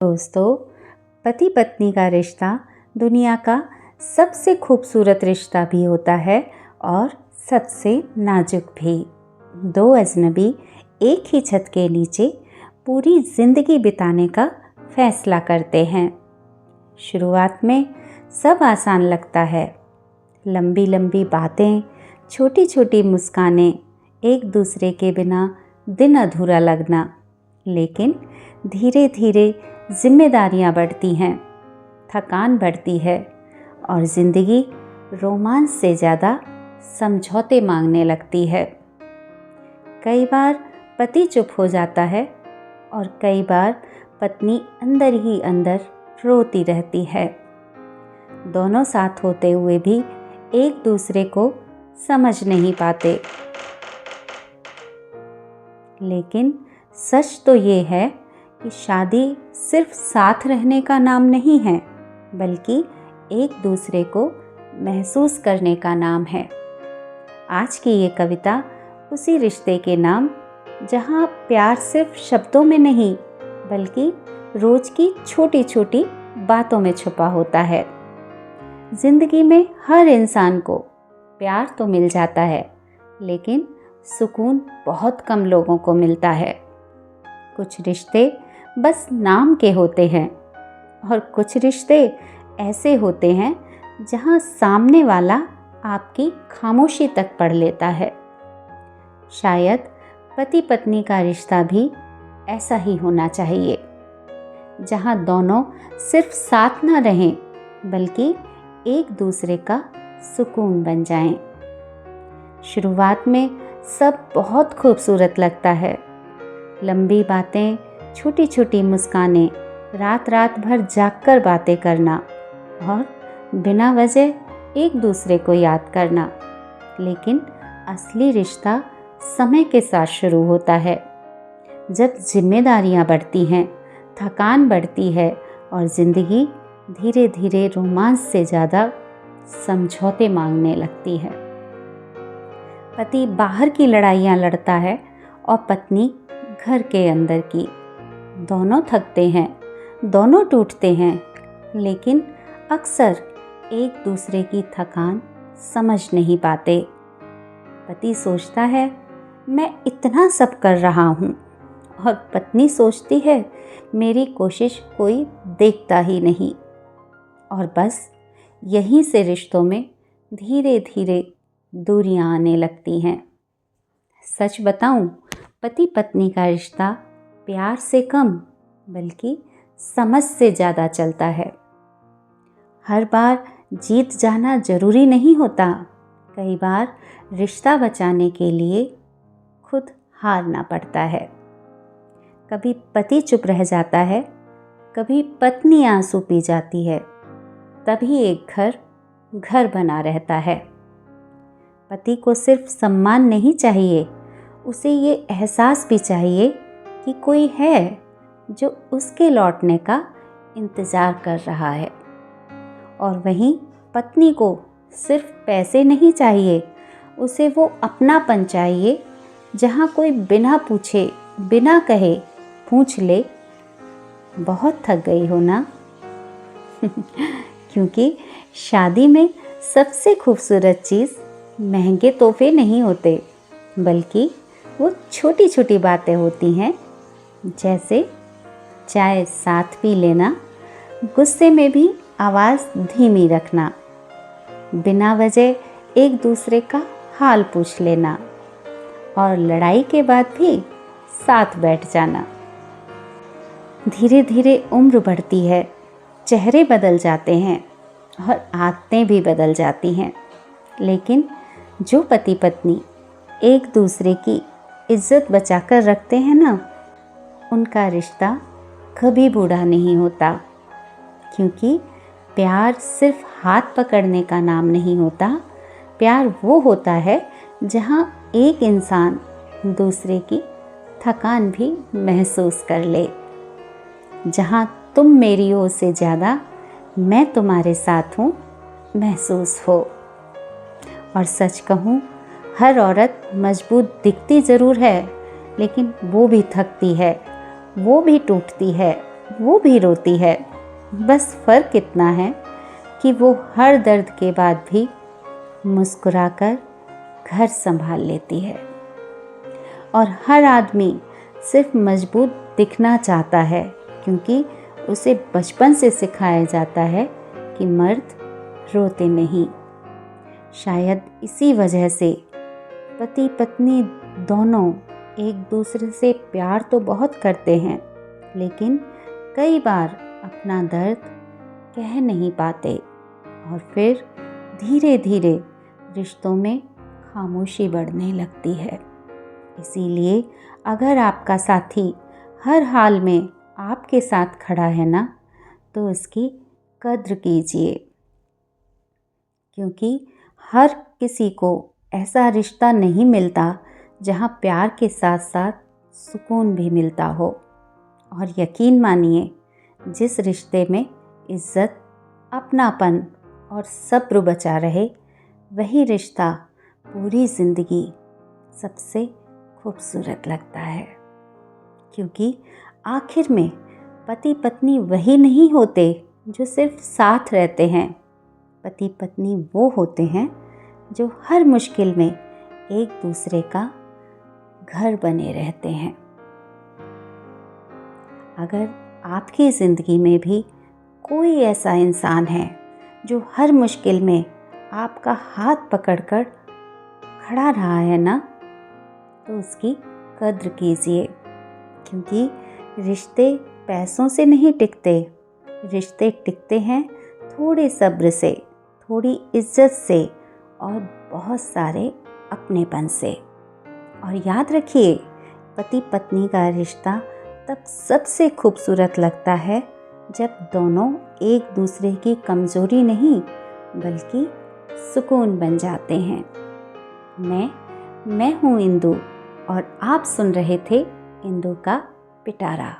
दोस्तों, पति पत्नी का रिश्ता दुनिया का सबसे खूबसूरत रिश्ता भी होता है और सबसे नाजुक भी। दो अजनबी एक ही छत के नीचे पूरी ज़िंदगी बिताने का फैसला करते हैं। शुरुआत में सब आसान लगता है। लंबी लंबी बातें, छोटी छोटी मुस्कानें, एक दूसरे के बिना दिन अधूरा लगना। लेकिन धीरे धीरे जिम्मेदारियां बढ़ती हैं, थकान बढ़ती है और ज़िंदगी रोमांस से ज़्यादा समझौते मांगने लगती है। कई बार पति चुप हो जाता है और कई बार पत्नी अंदर ही अंदर रोती रहती है। दोनों साथ होते हुए भी एक दूसरे को समझ नहीं पाते। लेकिन सच तो ये है कि शादी सिर्फ साथ रहने का नाम नहीं है, बल्कि एक दूसरे को महसूस करने का नाम है। आज की ये कविता उसी रिश्ते के नाम, जहाँ प्यार सिर्फ शब्दों में नहीं बल्कि रोज की छोटी छोटी बातों में छुपा होता है। जिंदगी में हर इंसान को प्यार तो मिल जाता है, लेकिन सुकून बहुत कम लोगों को मिलता है। कुछ रिश्ते बस नाम के होते हैं और कुछ रिश्ते ऐसे होते हैं जहां सामने वाला आपकी खामोशी तक पढ़ लेता है। शायद पति पत्नी का रिश्ता भी ऐसा ही होना चाहिए, जहां दोनों सिर्फ साथ ना रहें बल्कि एक दूसरे का सुकून बन जाएं। शुरुआत में सब बहुत खूबसूरत लगता है। लंबी बातें, छोटी छोटी मुस्कानें, रात रात भर जागकर बातें करना और बिना वजह एक दूसरे को याद करना। लेकिन असली रिश्ता समय के साथ शुरू होता है, जब जिम्मेदारियां बढ़ती हैं, थकान बढ़ती है और ज़िंदगी धीरे धीरे रोमांस से ज़्यादा समझौते मांगने लगती है। पति बाहर की लड़ाइयाँ लड़ता है और पत्नी घर के अंदर की। दोनों थकते हैं, दोनों टूटते हैं, लेकिन अक्सर एक दूसरे की थकान समझ नहीं पाते। पति सोचता है मैं इतना सब कर रहा हूँ, और पत्नी सोचती है मेरी कोशिश कोई देखता ही नहीं। और बस यहीं से रिश्तों में धीरे धीरे दूरियां आने लगती हैं। सच बताऊं, पति पत्नी का रिश्ता प्यार से कम बल्कि समझ से ज़्यादा चलता है। हर बार जीत जाना जरूरी नहीं होता। कई बार रिश्ता बचाने के लिए खुद हारना पड़ता है। कभी पति चुप रह जाता है, कभी पत्नी आंसू पी जाती है, तभी एक घर बना रहता है। पति को सिर्फ सम्मान नहीं चाहिए, उसे ये एहसास भी चाहिए कि कोई है जो उसके लौटने का इंतज़ार कर रहा है। और वहीं पत्नी को सिर्फ पैसे नहीं चाहिए, उसे वो अपनापन चाहिए, जहाँ कोई बिना पूछे, बिना कहे पूछ ले, बहुत थक गई हो ना? क्योंकि शादी में सबसे खूबसूरत चीज़ महंगे तोहफे नहीं होते, बल्कि वो छोटी छोटी बातें होती हैं, जैसे चाय साथ पी लेना, गुस्से में भी आवाज़ धीमी रखना, बिना वजह एक दूसरे का हाल पूछ लेना और लड़ाई के बाद भी साथ बैठ जाना। धीरे धीरे उम्र बढ़ती है, चेहरे बदल जाते हैं और आदतें भी बदल जाती हैं, लेकिन जो पति पत्नी एक दूसरे की इज्जत बचाकर रखते हैं ना, उनका रिश्ता कभी बूढ़ा नहीं होता। क्योंकि प्यार सिर्फ हाथ पकड़ने का नाम नहीं होता। प्यार वो होता है जहाँ एक इंसान दूसरे की थकान भी महसूस कर ले, जहाँ तुम मेरी ओर से ज़्यादा मैं तुम्हारे साथ हूँ महसूस हो। और सच कहूँ, हर औरत मजबूत दिखती ज़रूर है, लेकिन वो भी थकती है, वो भी टूटती है वो भी रोती है। बस फ़र्क इतना है कि वो हर दर्द के बाद भी मुस्कुराकर घर संभाल लेती है। और हर आदमी सिर्फ मजबूत दिखना चाहता है, क्योंकि उसे बचपन से सिखाया जाता है कि मर्द रोते नहीं। शायद इसी वजह से पति पत्नी दोनों एक दूसरे से प्यार तो बहुत करते हैं, लेकिन कई बार अपना दर्द कह नहीं पाते और फिर धीरे धीरे रिश्तों में खामोशी बढ़ने लगती है। इसीलिए अगर आपका साथी हर हाल में आपके साथ खड़ा है ना, तो उसकी कद्र कीजिए, क्योंकि हर किसी को ऐसा रिश्ता नहीं मिलता जहाँ प्यार के साथ साथ सुकून भी मिलता हो। और यकीन मानिए, जिस रिश्ते में इज्जत, अपनापन और सब्र बचा रहे, वही रिश्ता पूरी ज़िंदगी सबसे खूबसूरत लगता है। क्योंकि आखिर में पति पत्नी वही नहीं होते जो सिर्फ साथ रहते हैं। पति पत्नी वो होते हैं जो हर मुश्किल में एक दूसरे का घर बने रहते हैं। अगर आपकी ज़िंदगी में भी कोई ऐसा इंसान है जो हर मुश्किल में आपका हाथ पकड़कर खड़ा रहा है ना, तो उसकी कद्र कीजिए, क्योंकि रिश्ते पैसों से नहीं टिकते। रिश्ते टिकते हैं थोड़े सब्र से, थोड़ी इज्जत से और बहुत सारे अपनेपन से। और याद रखिए, पति पत्नी का रिश्ता तब सबसे खूबसूरत लगता है जब दोनों एक दूसरे की कमज़ोरी नहीं बल्कि सुकून बन जाते हैं। मैं हूँ इंदु और आप सुन रहे थे इंदु का पिटारा।